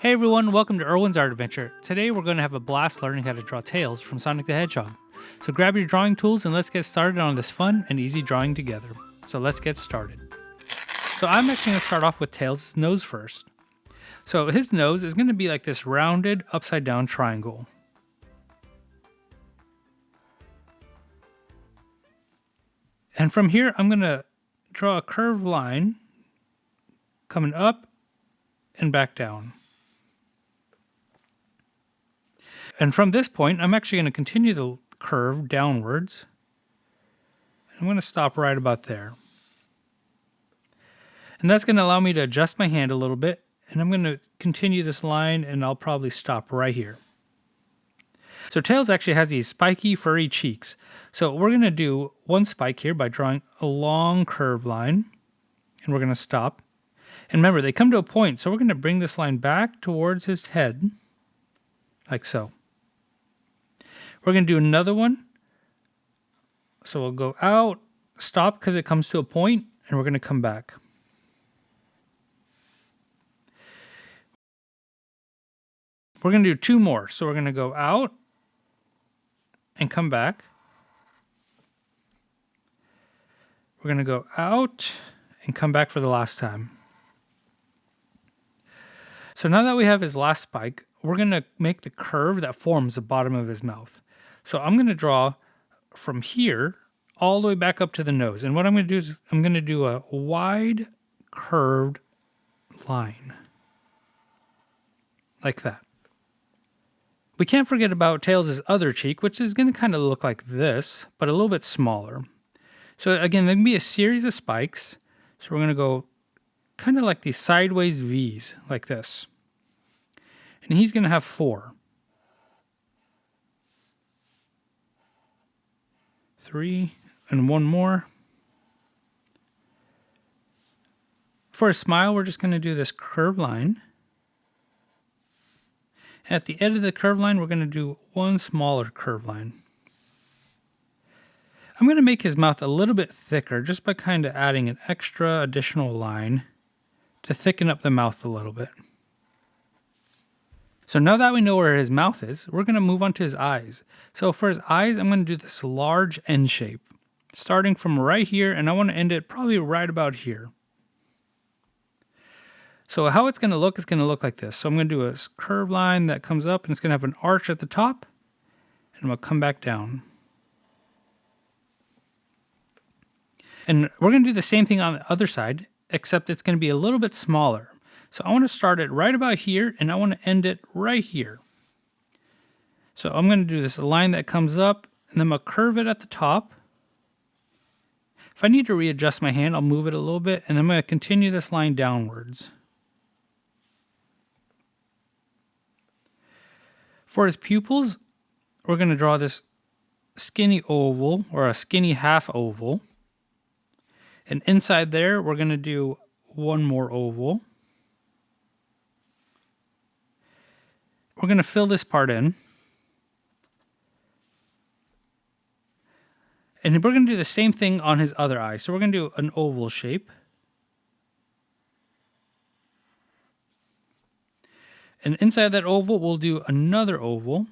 Hey everyone, welcome to Erwin's Art Adventure. Today we're going to have a blast learning how to draw Tails from Sonic the Hedgehog. So grab your drawing tools and let's get started on this fun and easy drawing together. So let's get started. So I'm actually going to start off with Tails' nose first. So his nose is going to be like this rounded upside down triangle. And from here I'm going to draw a curved line coming up and back down. And from this point, I'm actually going to continue the curve downwards. I'm going to stop right about there. And that's going to allow me to adjust my hand a little bit. And I'm going to continue this line and I'll probably stop right here. So Tails actually has these spiky, furry cheeks. So we're going to do one spike here by drawing a long curved line. And we're going to stop. And remember, they come to a point. So we're going to bring this line back towards his head. Like so. We're going to do another one. So we'll go out, stop because it comes to a point, and we're going to come back. We're going to do two more. So we're going to go out and come back. We're going to go out and come back for the last time. So now that we have his last spike, we're going to make the curve that forms the bottom of his mouth. So I'm going to draw from here all the way back up to the nose. And what I'm going to do is I'm going to do a wide curved line. Like that. We can't forget about Tails' other cheek, which is going to kind of look like this, but a little bit smaller. So again, there can be a series of spikes. So we're going to go kind of like these sideways V's, like this. And he's going to have 4. 3, and one more. For a smile, we're just going to do this curved line. At the end of the curved line, we're going to do one smaller curved line. I'm going to make his mouth a little bit thicker just by kind of adding an extra additional line to thicken up the mouth a little bit. So now that we know where his mouth is, we're going to move on to his eyes. So for his eyes, I'm going to do this large N shape, starting from right here, and I want to end it probably right about here. So how it's going to look is going to look like this. So I'm going to do a curved line that comes up, and it's going to have an arch at the top, and I'm going to come back down. And we're going to do the same thing on the other side, except it's going to be a little bit smaller. So I want to start it right about here, and I want to end it right here. So I'm going to do this line that comes up, and then I'm going to curve it at the top. If I need to readjust my hand, I'll move it a little bit, and I'm going to continue this line downwards. For his pupils, we're going to draw this skinny oval, or a skinny half oval. And inside there, we're going to do one more oval. We're going to fill this part in. And we're going to do the same thing on his other eye. So we're going to do an oval shape. And inside that oval, we'll do another oval.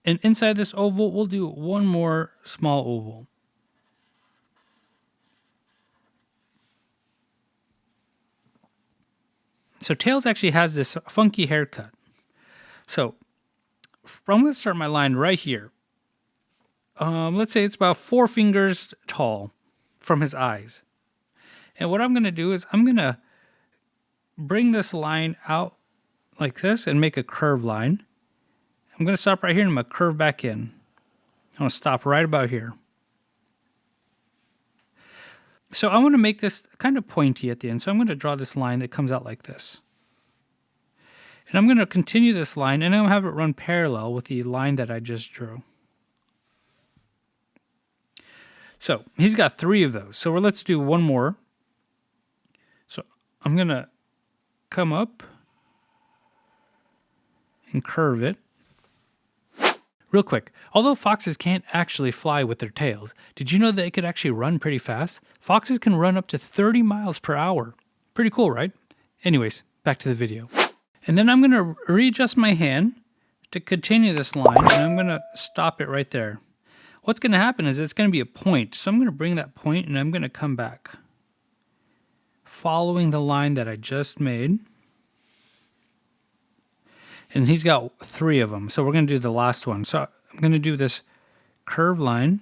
And inside this oval, we'll do one more small oval. So Tails actually has this funky haircut. So I'm going to start my line right here. Let's say it's about 4 fingers tall from his eyes. And what I'm going to do is I'm going to bring this line out like this and make a curved line. I'm going to stop right here and I'm going to curve back in. I'm going to stop right about here. So I want to make this kind of pointy at the end. So I'm going to draw this line that comes out like this. And I'm going to continue this line and I'm going to have it run parallel with the line that I just drew. So he's got 3 of those. So let's do one more. So I'm going to come up and curve it. Real quick, although foxes can't actually fly with their tails, did you know that they could actually run pretty fast? Foxes can run up to 30 miles per hour. Pretty cool, right? Anyways, back to the video. And then I'm going to readjust my hand to continue this line, and I'm going to stop it right there. What's going to happen is it's going to be a point. So I'm going to bring that point and I'm going to come back, following the line that I just made. And he's got 3 of them. So we're going to do the last one. So I'm going to do this curved line.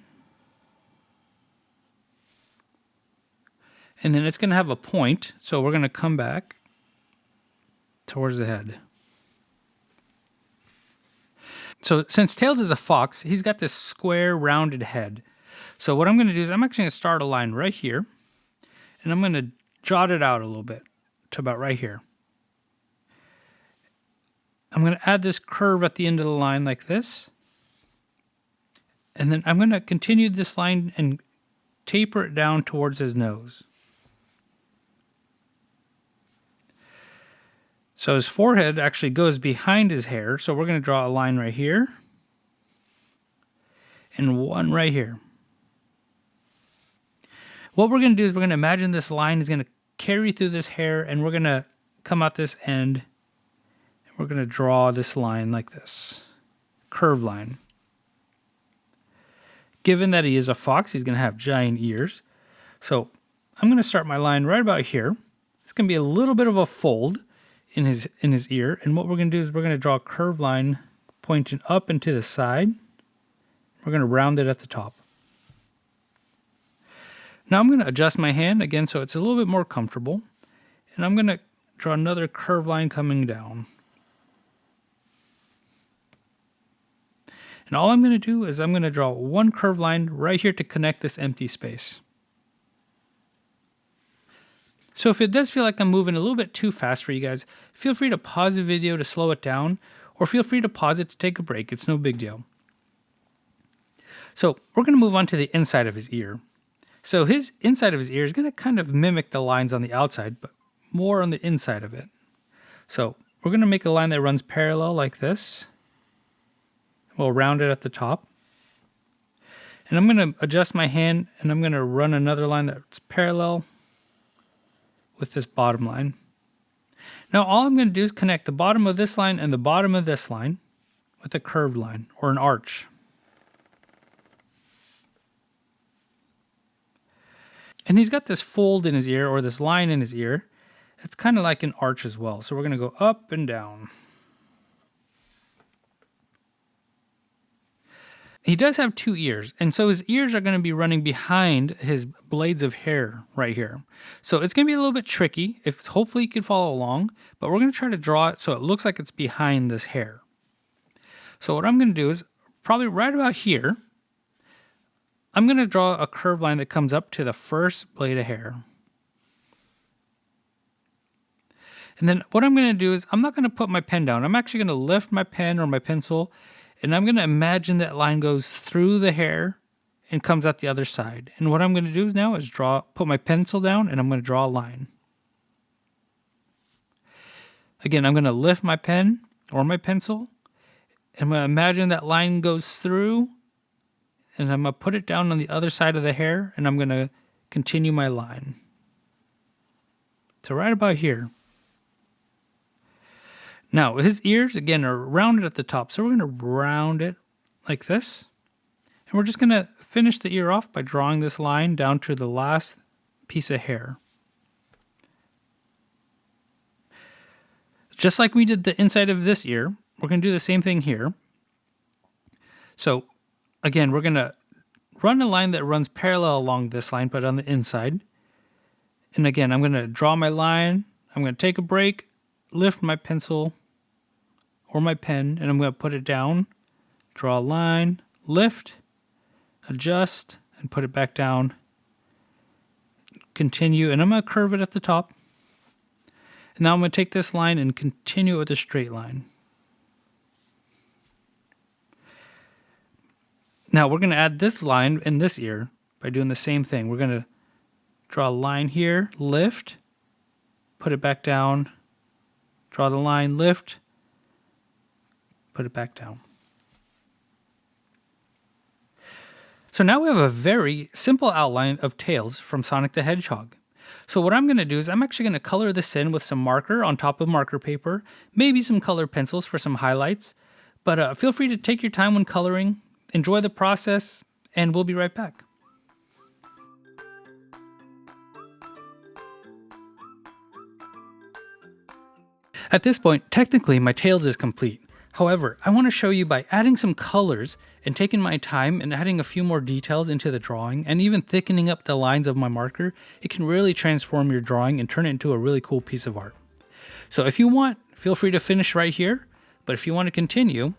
And then it's going to have a point. So we're going to come back towards the head. So since Tails is a fox, he's got this square rounded head. So what I'm going to do is I'm actually going to start a line right here. And I'm going to jot it out a little bit to about right here. I'm going to add this curve at the end of the line like this. And then I'm going to continue this line and taper it down towards his nose. So his forehead actually goes behind his hair. So we're going to draw a line right here. And one right here. What we're going to do is we're going to imagine this line is going to carry through this hair. And we're going to come out this end. We're going to draw this line like this. Curved line. Given that he is a fox, he's going to have giant ears. So I'm going to start my line right about here. It's going to be a little bit of a fold in his ear. And what we're going to do is we're going to draw a curved line pointing up and to the side. We're going to round it at the top. Now I'm going to adjust my hand again so it's a little bit more comfortable. And I'm going to draw another curved line coming down. And all I'm going to do is I'm going to draw one curved line right here to connect this empty space. So if it does feel like I'm moving a little bit too fast for you guys, feel free to pause the video to slow it down, or feel free to pause it to take a break. It's no big deal. So we're going to move on to the inside of his ear. So his inside of his ear is going to kind of mimic the lines on the outside, but more on the inside of it. So we're going to make a line that runs parallel like this. We'll round it at the top. And I'm going to adjust my hand and I'm going to run another line that's parallel with this bottom line. Now all I'm going to do is connect the bottom of this line and the bottom of this line with a curved line or an arch. And he's got this fold in his ear or this line in his ear. It's kind of like an arch as well. So we're going to go up and down. He does have 2 ears, and so his ears are going to be running behind his blades of hair right here. So it's going to be a little bit tricky. Hopefully you can follow along, but we're going to try to draw it so it looks like it's behind this hair. So what I'm going to do is probably right about here, I'm going to draw a curved line that comes up to the first blade of hair. And then what I'm going to do is I'm not going to put my pen down. I'm actually going to lift my pen or my pencil. And I'm going to imagine that line goes through the hair and comes out the other side. And what I'm going to do now is put my pencil down and I'm going to draw a line. Again, I'm going to lift my pen or my pencil. And I'm going to imagine that line goes through. And I'm going to put it down on the other side of the hair. And I'm going to continue my line. So right about here. Now, his ears, again, are rounded at the top. So we're going to round it like this. And we're just going to finish the ear off by drawing this line down to the last piece of hair. Just like we did the inside of this ear, we're going to do the same thing here. So, again, we're going to run a line that runs parallel along this line, but on the inside. And again, I'm going to draw my line. I'm going to take a break, lift my pencil or my pen, and I'm going to put it down, draw a line, lift, adjust, and put it back down. Continue, and I'm going to curve it at the top. And now I'm going to take this line and continue it with a straight line. Now we're going to add this line in this ear by doing the same thing. We're going to draw a line here, lift, put it back down, draw the line, lift, put it back down. So now we have a very simple outline of Tails from Sonic the Hedgehog. So what I'm going to do is I'm actually going to color this in with some marker on top of marker paper, maybe some colored pencils for some highlights, but feel free to take your time when coloring, enjoy the process, and we'll be right back. At this point, technically my Tails is complete. However, I want to show you by adding some colors and taking my time and adding a few more details into the drawing and even thickening up the lines of my marker, it can really transform your drawing and turn it into a really cool piece of art. So if you want, feel free to finish right here, but if you want to continue,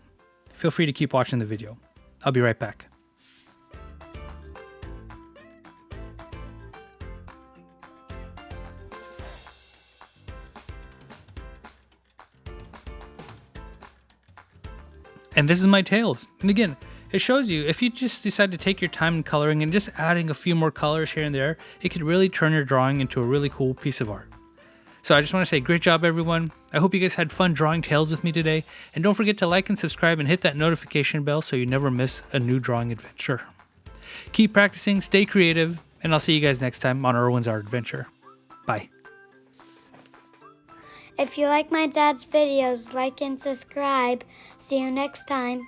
feel free to keep watching the video. I'll be right back. And this is my Tails. And again, it shows you if you just decide to take your time in coloring and just adding a few more colors here and there, it could really turn your drawing into a really cool piece of art. So I just want to say great job everyone. I hope you guys had fun drawing Tails with me today. And don't forget to like and subscribe and hit that notification bell so you never miss a new drawing adventure. Keep practicing, stay creative, and I'll see you guys next time on Erwin's Art Adventure. Bye. If you like my dad's videos, like and subscribe. See you next time.